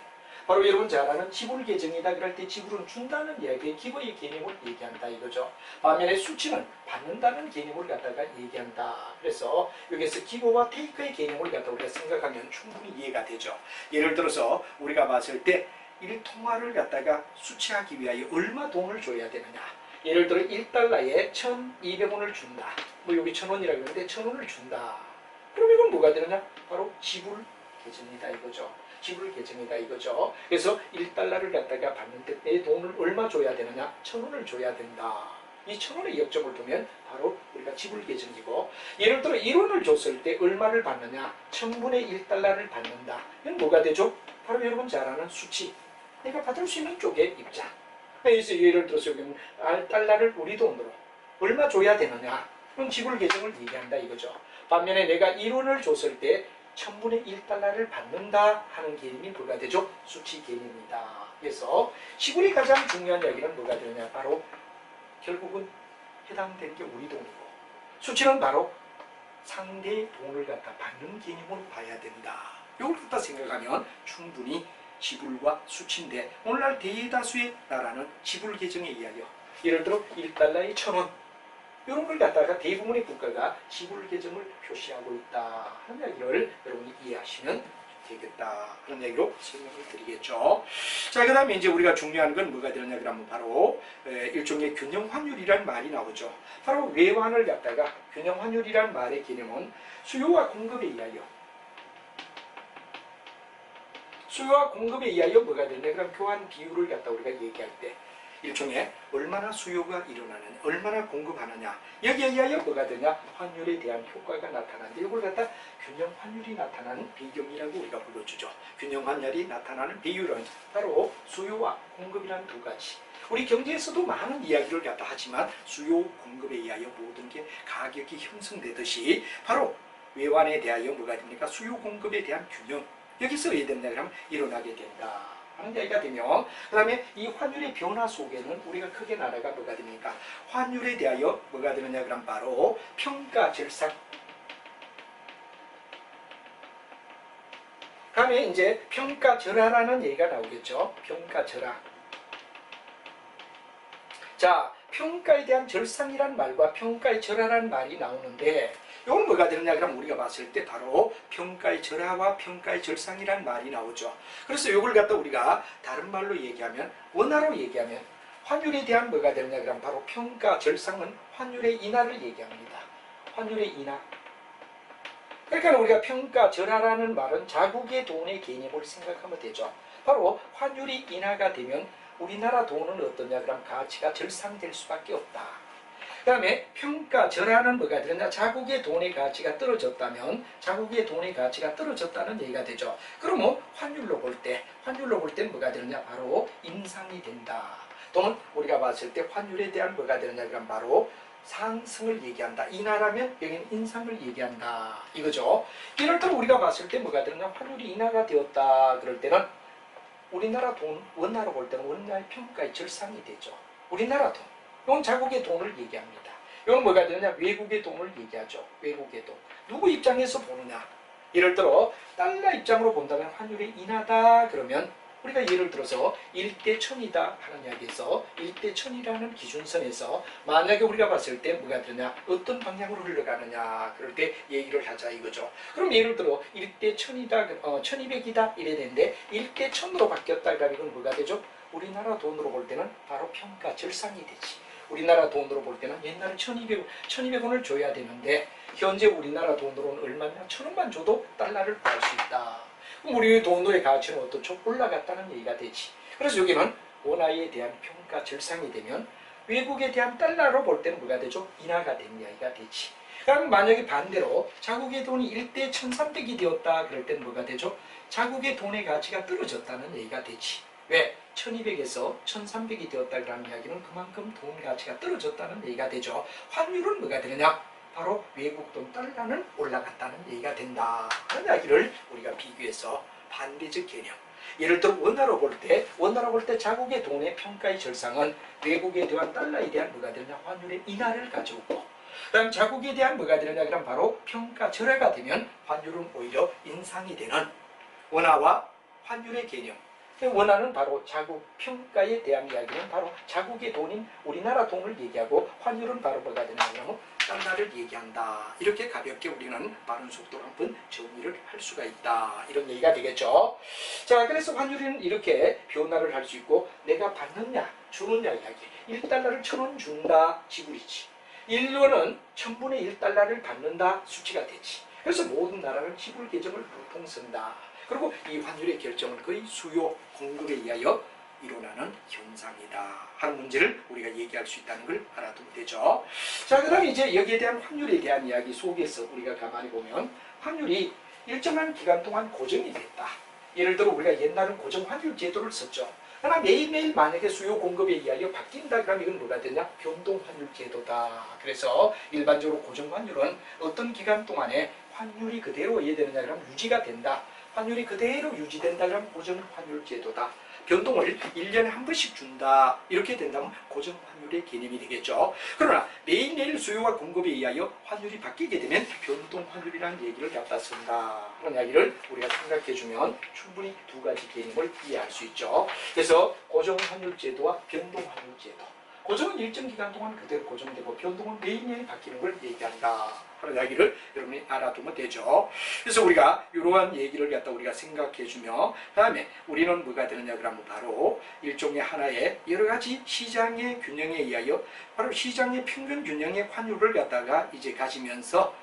바로 여러분 잘 아는 지불 계정이다 그럴 때 지불은 준다는 이야기의 기본의 개념을 얘기한다 이거죠. 반면에 수치는 받는다는 개념을 갖다가 얘기한다. 그래서 여기서 기고와 테이크의 개념을 갖다 우리가 생각하면 충분히 이해가 되죠. 예를 들어서 우리가 봤을 때 1통화를 갖다가 수치하기 위하여 얼마 돈을 줘야 되느냐. 예를 들어 1달러에 1,200원을 준다. 뭐 여기 1,000원이라고 했는데 1,000원을 준다. 그럼 이건 뭐가 되느냐? 바로 지불 계정이다 이거죠. 지불 계정이다 이거죠. 그래서 1달러를 갖다가 받는데 내 돈을 얼마 줘야 되느냐? 1,000원을 줘야 된다. 이 1,000원의 역점을 두면 바로 우리가 지불 계정이고, 예를 들어 1원을 줬을 때 얼마를 받느냐? 1,000분의 1달러를 받는다. 이건 뭐가 되죠? 바로 여러분 잘 아는 수치. 내가 받을 수 있는 쪽의 입장. 그래서 예를 들어서 여기는 달러를 우리 돈으로 얼마 줘야 되느냐? 그럼 지불 계정을 얘기한다 이거죠. 반면에 내가 1원을 줬을 때 1,000분의 1달러를 받는다 하는 개념이 뭐가 되죠? 수치 개념이다. 그래서 지불이 가장 중요한 이야기는 뭐가 되느냐? 바로 결국은 해당되는 게 우리 돈이고, 수치는 바로 상대의 돈을 갖다 받는 개념으로 봐야 된다. 이걸 갖다 생각하면 충분히 지불과 수치인데, 오늘날 대다수의 나라는 지불 계정의 이야기요. 예를 들어 1달러에 1,000원 이런 걸 갖다가 대부분의 국가가 지불 계정을 표시하고 있다 하는 이야기를 여러분이 이해하시면 되겠다 그런 얘기로 설명을 드리겠죠. 자, 그 다음에 이제 우리가 중요한 건 뭐가 되느냐 그러면 바로 일종의 균형환율이라는 말이 나오죠. 바로 외환을 갖다가 균형환율이라는 말의 개념은 수요와 공급에 의하여 뭐가 되느냐 그럼 교환 비율을 갖다 우리가 얘기할 때 일종의 얼마나 수요가 일어나느냐, 얼마나 공급하느냐, 여기에 의하여 뭐가 되냐, 환율에 대한 효과가 나타나는데 이걸 갖다 균형 환율이 나타나는 배경이라고 우리가 불러주죠. 균형 환율이 나타나는 비율은 바로 수요와 공급이라는 두 가지. 우리 경제에서도 많은 이야기를 갖다 하지만 수요 공급에 의하여 모든 게 가격이 형성되듯이 바로 외환에 대하여 뭐가 됩니까? 수요 공급에 대한 균형, 여기서 왜 된다 그러면 일어나게 된다 하는 이야기가 되며, 그 다음에 이 환율의 변화 속에는 우리가 크게 나라가 뭐가 됩니까? 환율에 대하여 뭐가 되느냐 그럼 바로 평가절상. 다음에 이제 평가절하라는 얘기가 나오겠죠. 평가절하. 자, 평가에 대한 절상이란 말과 평가의 절하라는 말이 나오는데, 이건 뭐가 되느냐 그럼 우리가 봤을 때 바로 평가의 절하와 평가의 절상이란 말이 나오죠. 그래서 이걸 갖다 우리가 다른 말로 얘기하면, 원화로 얘기하면 환율에 대한 뭐가 되느냐 그럼 바로 평가 절상은 환율의 인하를 얘기합니다. 환율의 인하. 그러니까 우리가 평가절하라는 말은 자국의 돈의 개념을 생각하면 되죠. 바로 환율이 인하가 되면 우리나라 돈은 어떠냐 그럼 가치가 절상될 수밖에 없다. 그 다음에 평가절하는 뭐가 되느냐, 자국의 돈의 가치가 떨어졌다면 자국의 돈의 가치가 떨어졌다는 얘기가 되죠. 그러면 환율로 볼 때 뭐가 되느냐, 바로 인상이 된다. 또는 우리가 봤을 때 환율에 대한 뭐가 되느냐 그럼 바로 상승을 얘기한다. 인하라면 여기는 인상을 얘기한다. 이거죠. 이럴 때 우리가 봤을 때 뭐가 되느냐, 환율이 인하가 되었다. 그럴 때는 우리나라 돈, 원화로 볼 때는 원화의 평가의 절상이 되죠. 우리나라 돈. 이건 자국의 돈을 얘기합니다. 이건 뭐가 되느냐, 외국의 돈을 얘기하죠. 외국의 돈. 누구 입장에서 보느냐. 예를 들어 달러 입장으로 본다면 환율이 인하다 그러면 우리가 예를 들어서 1대 1000이다 하는 이야기에서 1대 1000이라는 기준선에서 만약에 우리가 봤을 때 뭐가 되냐, 어떤 방향으로 흘러가느냐 그럴 때 얘기를 하자 이거죠. 그럼 예를 들어 1대 1000이다 1200이다 이래 되는데 1대 1000으로 바뀌었다 그러면 이건 뭐가 되죠? 우리나라 돈으로 볼 때는 바로 평가 절상이 되지. 우리나라 돈으로 볼 때는 옛날에 1200원을 줘야 되는데 현재 우리나라 돈으로는 얼마냐, 1000원만 줘도 달러를 구할 수 있다. 그럼 우리 돈의 가치는 어떻죠? 올라갔다는 얘기가 되지. 그래서 여기는 원화에 대한 평가 절상이 되면 외국에 대한 달러로 볼 때는 뭐가 되죠? 인하가 되는 이야기가 되지. 그럼 만약에 반대로 자국의 돈이 1대 1300이 되었다 그럴 때는 뭐가 되죠? 자국의 돈의 가치가 떨어졌다는 얘기가 되지. 왜? 1200에서 1300이 되었다 그러는 이야기는 그만큼 돈 가치가 떨어졌다는 얘기가 되죠. 환율은 뭐가 되느냐? 바로 외국 돈 달러는 올라갔다는 얘기가 된다 하는 이야기를 우리가 비교해서 반대적 개념. 예를 들어 원화로 볼 때 자국의 돈의 평가의 절상은 외국에 대한 달러에 대한 뭐가 되느냐, 환율의 인하를 가져오고, 그다음 자국에 대한 뭐가 되느냐 그럼 바로 평가 절하가 되면 환율은 오히려 인상이 되는 원화와 환율의 개념. 원화는 바로 자국 평가에 대한 이야기는 바로 자국의 돈인 우리나라 돈을 얘기하고, 환율은 바로 뭐가 되느냐 그러면 달러를 얘기한다. 이렇게 가볍게 우리는 빠른 속도로 한번 정리를 할 수가 있다. 이런 얘기가 되겠죠. 자, 그래서 환율은 이렇게 변화를 할 수 있고, 내가 받느냐 주느냐 이야기. 1달러를 1000원 준다 지불이지. 1원은 1000분의 1달러를 받는다 수치가 되지. 그래서 모든 나라는 지불 계정을 보통 쓴다. 그리고 이 환율의 결정은 거의 수요 공급에 의하여 일어나는 현상이다 하는 문제를 우리가 얘기할 수 있다는 걸 알아두면 되죠. 자, 그 다음에 이제 여기에 대한 환율에 대한 이야기 속에서 우리가 가만히 보면 환율이 일정한 기간 동안 고정이 됐다. 예를 들어 우리가 옛날은 고정 환율 제도를 썼죠. 그러나 매일매일 만약에 수요 공급에 의하여 바뀐다 그러면 이건 뭐가 되냐? 변동 환율 제도다. 그래서 일반적으로 고정 환율은 어떤 기간 동안에 환율이 그대로 이해되느냐 그러면 유지가 된다. 환율이 그대로 유지된다 그러면 고정 환율 제도다. 변동을 1년에 한 번씩 준다. 이렇게 된다면 고정 환율의 개념이 되겠죠. 그러나 매일매일 수요와 공급에 의하여 환율이 바뀌게 되면 변동 환율이라는 얘기를 갖다 쓴다 하는 이야기를 우리가 생각해주면 충분히 두 가지 개념을 이해할 수 있죠. 그래서 고정 환율 제도와 변동 환율 제도. 고정은 일정 기간 동안 그대로 고정되고 변동은 매일매일 바뀌는 걸 얘기한다 하는 이야기를 여러분이 알아두면 되죠. 그래서 우리가 이러한 얘기를 갖다 우리가 생각해주며, 그 다음에 우리는 뭐가 되느냐 그러면 바로 일종의 하나의 여러 가지 시장의 균형에 의하여 바로 시장의 평균 균형의 환율을 갖다가 이제 가지면서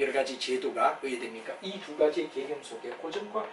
여러 가지 제도가 의해됩니까? 이 두 가지 개념 속에 고정과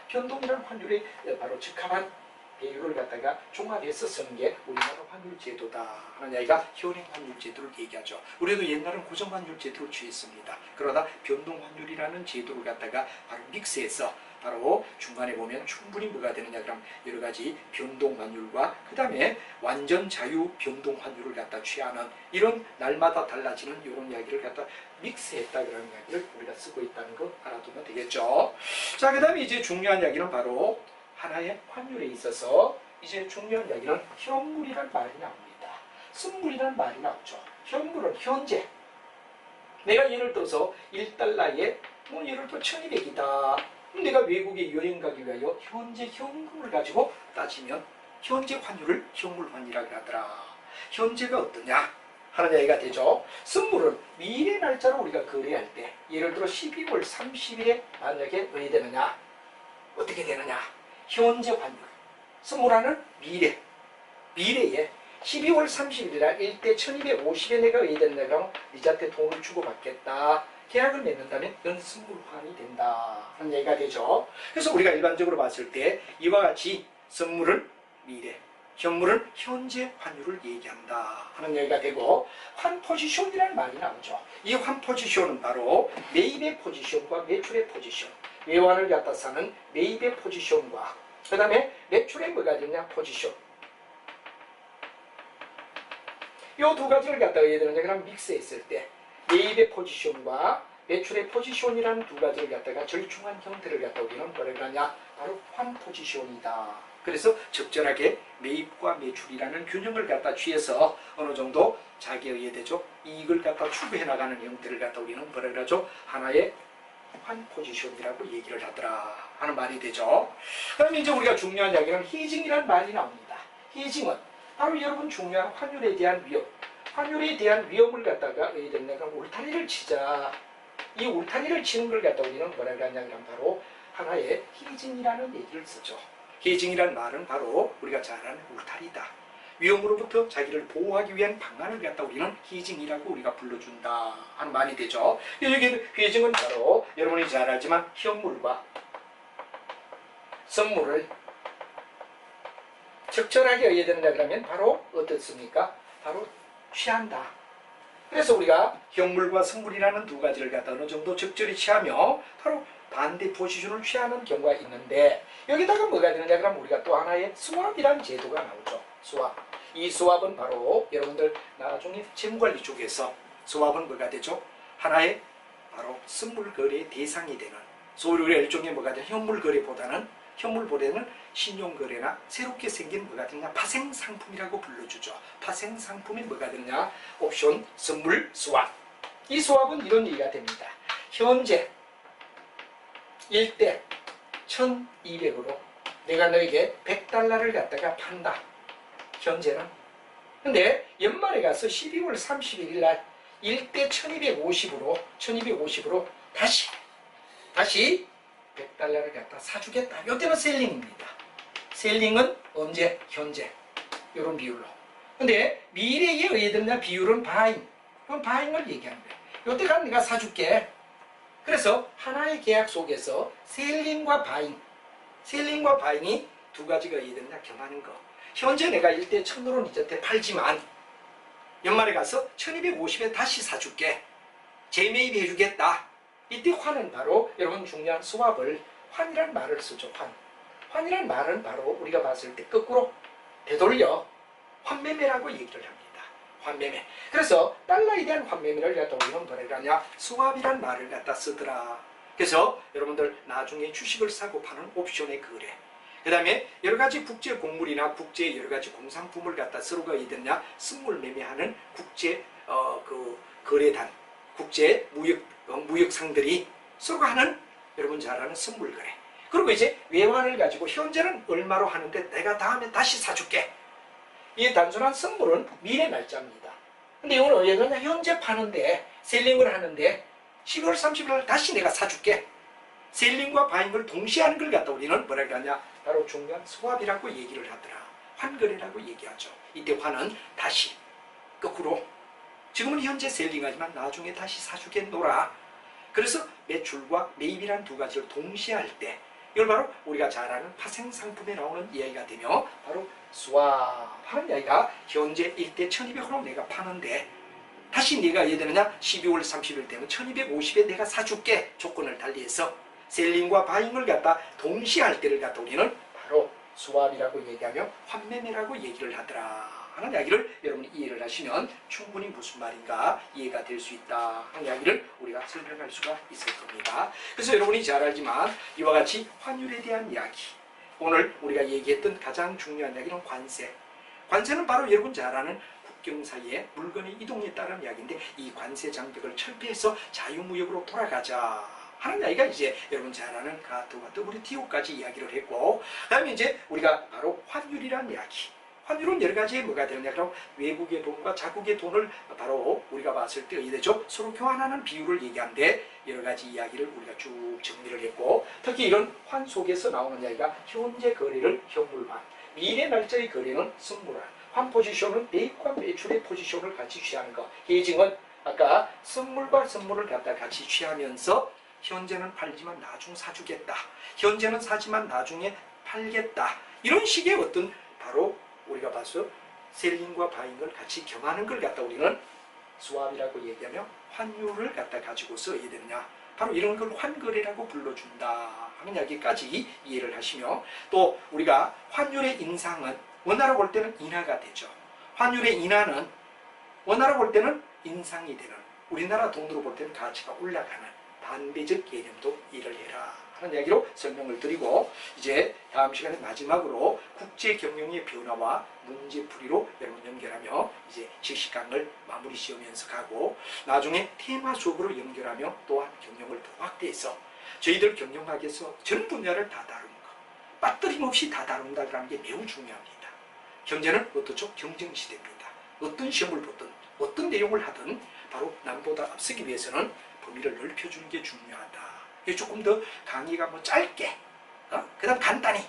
변동이라는 환율에 바로 적합한 배율을 갖다가 종합해서 쓰는 게 우리나라 환율 제도다 하는 이야기가 현행 환율 제도를 얘기하죠. 우리도 옛날은 고정 환율 제도를 취했습니다. 그러다 변동 환율이라는 제도를 갖다가 바로 믹스해서 바로 중간에 보면 충분히 뭐가 되느냐 그럼 여러 가지 변동 환율과 그 다음에 완전 자유 변동 환율을 갖다 취하는 이런 날마다 달라지는 이런 이야기를 갖다 믹스했다 그런 이야기를 우리가 쓰고 있다는 거 알아두면 되겠죠. 자, 그 다음에 이제 중요한 이야기는 바로 하나의 환율에 있어서 이제 중요한 이야기는 현물이란 말이 나옵니다. 쓴물이란 말이 나오죠. 현물은 현재. 내가 예를 들어서 1달러에 예를 들어 1200이다. 내가 외국에 여행 가기 위하여 현재 현금을 가지고 따지면 현재 환율을 현물환이라고 하더라. 현재가 어떠냐 하는 얘기가 되죠. 쓴물은 미래 날짜로 우리가 거래할 때 예를 들어 12월 30일에 만약에 어떻게 되느냐 어떻게 되느냐 현재 환율. 쓴물하는 미래에 12월 30일이라 1대 1250에 내가 어떻게 되느냐 그러면 니한테 돈을 주고 받겠다. 계약을 맺는다면 이건 쓴물환이 된다 하는 얘기가 되죠. 그래서 우리가 일반적으로 봤을 때 이와 같이 쓴물은 미래, 현물은 현재 환율을 얘기한다 하는 얘기가 되고 환 포지션이라는 말이 나오죠. 이 환 포지션은 바로 매입의 포지션과 매출의 포지션, 외환을 갖다 사는 매입의 포지션과 그 다음에 매출에 뭐가 되냐 포지션 이 두 가지를 갖다가 해야 되느냐 그럼 믹스했을 때 매입의 포지션과 매출의 포지션이라는 두 가지를 갖다가 절충한 형태를 갖다 우리는 뭐라고 하냐 바로 환 포지션이다. 그래서 적절하게 매입과 매출이라는 균형을 갖다 취해서 어느 정도 자기의 예대죠 이익을 갖다 추구해 나가는 형태를 갖다 우리는 뭐라고 하죠 하나의 환 포지션이라고 얘기를 하더라 하는 말이 되죠. 그럼 이제 우리가 중요한 이야기는 헤징이라는 말이 나옵니다. 헤징은 바로 여러분 중요한 환율에 대한 위험, 환율에 대한 위험을 갖다가 어떻게 됐냐 그럼 울타리를 치자. 이 울타리를 치는 걸 갖다 우리는 뭐라고 하냐 그럼 바로 하나의 헤징이라는 얘기를 쓰죠. 헤징이라는 말은 바로 우리가 잘 아는 울타리다. 위험으로부터 자기를 보호하기 위한 방안을 갖다 우리는 헤징이라고 우리가 불러준다 하는 말이 되죠. 여기 헤징은 바로 여러분이 잘 알지만 현물과 선물을 적절하게 어떻게 된다 그러면 바로 어떻습니까? 바로 취한다. 그래서 우리가 현물과 선물이라는 두 가지를 갖다 어느 정도 적절히 취하며 바로 반대 포지션을 취하는 경우가 있는데 여기다가 뭐가 되느냐 그러면 우리가 또 하나의 스왑이라는 제도가 나오죠. 스왑. 이 스왑은 바로 여러분들 나중에 재무관리 쪽에서 스왑은 뭐가 되죠? 하나의 바로 선물 거래의 대상이 되는 소위 우리가 일종의 뭐가 되냐 현물보다는 신용거래나 새롭게 생긴 뭐가 되느냐 파생상품이라고 불러주죠. 파생상품이 뭐가 되느냐 옵션, 선물, 스왑. 이 스왑은 이런 얘기가 됩니다. 현재 1대 1200으로 내가 너에게 100달러를 갖다가 판다. 현재는. 근데 연말에 가서 12월 31일 날 1대 1250으로 다시 100달러를 갖다 사주겠다. 이때는 셀링입니다. 셀링은 언제? 현재. 이런 비율로. 근데 미래에 의해 듣는 비율은 바잉. 이건 바잉을 얘기하는 거예요. 이때 가면 내가 사줄게. 그래서 하나의 계약 속에서 셀링과 바잉이 두 가지가 의해 듣는 겸하는 거. 현재 내가 1대 1000으로 니한테 팔지만 연말에 가서 1250에 다시 사줄게. 재매입해 주겠다. 이때 환은 바로 여러분 중요한 스왑을 환이란 말을 쓰죠. 환이란 말은 바로 우리가 봤을 때 거꾸로 되돌려 환매매라고 얘기를 합니다. 환매매. 그래서 달러에 대한 환매매를 갖다 우리는 뭐라고 하냐 스왑이란 말을 갖다 쓰더라. 그래서 여러분들 나중에 주식을 사고 파는 옵션의 거래, 그 다음에 여러가지 국제 곡물이나 국제 여러가지 공산품을 갖다 서로가 이랬냐 선물 매매하는 국제 거래단, 국제 무역상들이 서로가 하는 여러분 잘 아는 선물 거래. 그리고 이제 외환을 가지고 현재는 얼마로 하는데 내가 다음에 다시 사줄게. 이 단순한 선물은 미래 날짜입니다. 근데 이건 어디가 현재 파는데 셀링을 하는데 12월 30일 다시 내가 사줄게. 셀링과 바잉을 동시에 하는 걸 갖다 우리는 뭐라고 하냐 바로 중요한 스왑이라고 얘기를 하더라. 환거래라고 얘기하죠. 이때 환은 다시 거꾸로 지금은 현재 셀링하지만 나중에 다시 사주겠노라. 그래서 매출과 매입이란 두 가지를 동시에 할 때 이걸 바로 우리가 잘 아는 파생상품에 나오는 이야기가 되며 바로 스왑하는 이야기가 현재 1대 1200으로 내가 파는데 다시 내가 예를 되느냐 12월 30일 되면 1250에 내가 사줄게. 조건을 달리해서 셀링과 바잉을 갖다 동시에 할 때를 갖다 우리는 바로 스왑이라고 얘기하며 환매매라고 얘기를 하더라 하는 이야기를 여러분이 이해를 하시면 충분히 무슨 말인가 이해가 될 수 있다 하는 이야기를 우리가 설명할 수가 있을 겁니다. 그래서 여러분이 잘 알지만 이와 같이 환율에 대한 이야기, 오늘 우리가 얘기했던 가장 중요한 이야기는 관세. 관세는 바로 여러분 잘 아는 국경 사이에 물건의 이동에 따른 이야기인데 이 관세 장벽을 철폐해서 자유무역으로 돌아가자 하는 이야기가 이제 여러분 잘 아는 가토와 WTO까지 이야기를 했고, 그 다음에 이제 우리가 바로 환율이라는 이야기. 환율은 여러 가지 뭐가 되느냐, 그럼 외국의 돈과 자국의 돈을 바로 우리가 봤을 때 어떻게 되죠? 서로 교환하는 비율을 얘기하는데 여러 가지 이야기를 우리가 쭉 정리를 했고, 특히 이런 환 속에서 나오는 이야기가 현재 거래를 현물화, 미래 날짜의 거래는 선물화, 환 포지션은 매입과 매출의 포지션을 같이 취하는 거, 헤이징은 아까 선물과 선물을 갖다 같이 취하면서 현재는 팔지만 나중 사주겠다, 현재는 사지만 나중에 팔겠다, 이런 식의 어떤 바로 우리가 봐서 셀링과 바잉을 같이 겸하는 걸 갖다 우리는 스왑이라고 얘기하며 환율을 갖다 가지고서 어떻게 되느냐, 바로 이런 걸 환거래라고 불러준다 하는 이야기까지 이해를 하시며, 또 우리가 환율의 인상은 원화로 볼 때는 인하가 되죠. 환율의 인하는 원화로 볼 때는 인상이 되는, 우리나라 돈으로 볼 때는 가치가 올라가는 반대적 개념도 이해를 해라 하는 이야기로 설명을 드리고, 이제 다음 시간에 마지막으로 국제경영의 변화와 문제풀이로 여러분 연결하며 이제 지식강을 마무리 지으면서 가고, 나중에 테마 수업으로 연결하며 또한 경영을 더 확대해서 저희들 경영학에서 전 분야를 다 다루는 거, 빠뜨림없이 다 다룬다는 게 매우 중요합니다. 현재는 어떻죠? 경쟁시대입니다. 어떤 시험을 보든 어떤 내용을 하든 바로 남보다 앞서기 위해서는 범위를 넓혀주는 게 중요하다. 조금 더 강의가 뭐 짧게, 그 다음 간단히,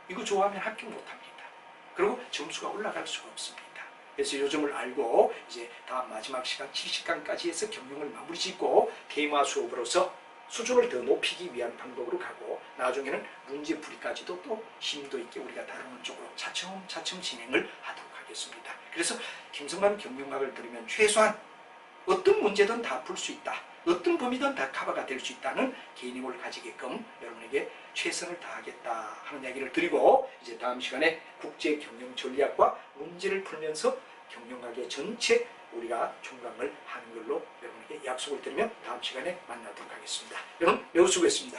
이거 좋아하면 합격 못합니다. 그리고 점수가 올라갈 수가 없습니다. 그래서 요점을 알고 이제 다음 마지막 시간 70강까지 해서 경영을 마무리 짓고 테마 수업으로서 수준을 더 높이기 위한 방법으로 가고, 나중에는 문제풀이까지도 또 심도 있게 우리가 다루는 쪽으로 차츰차츰 진행을 하도록 하겠습니다. 그래서 김성만 경영학을 들으면 최소한 어떤 문제든 다 풀 수 있다, 어떤 범위든 다 커버가 될 수 있다는 개념을 가지게끔 여러분에게 최선을 다하겠다 하는 이야기를 드리고, 이제 다음 시간에 국제경영 전략과 문제를 풀면서 경영학의 전체 우리가 총강을 하는 걸로 여러분에게 약속을 드리며 다음 시간에 만나도록 하겠습니다. 여러분 매우 수고했습니다.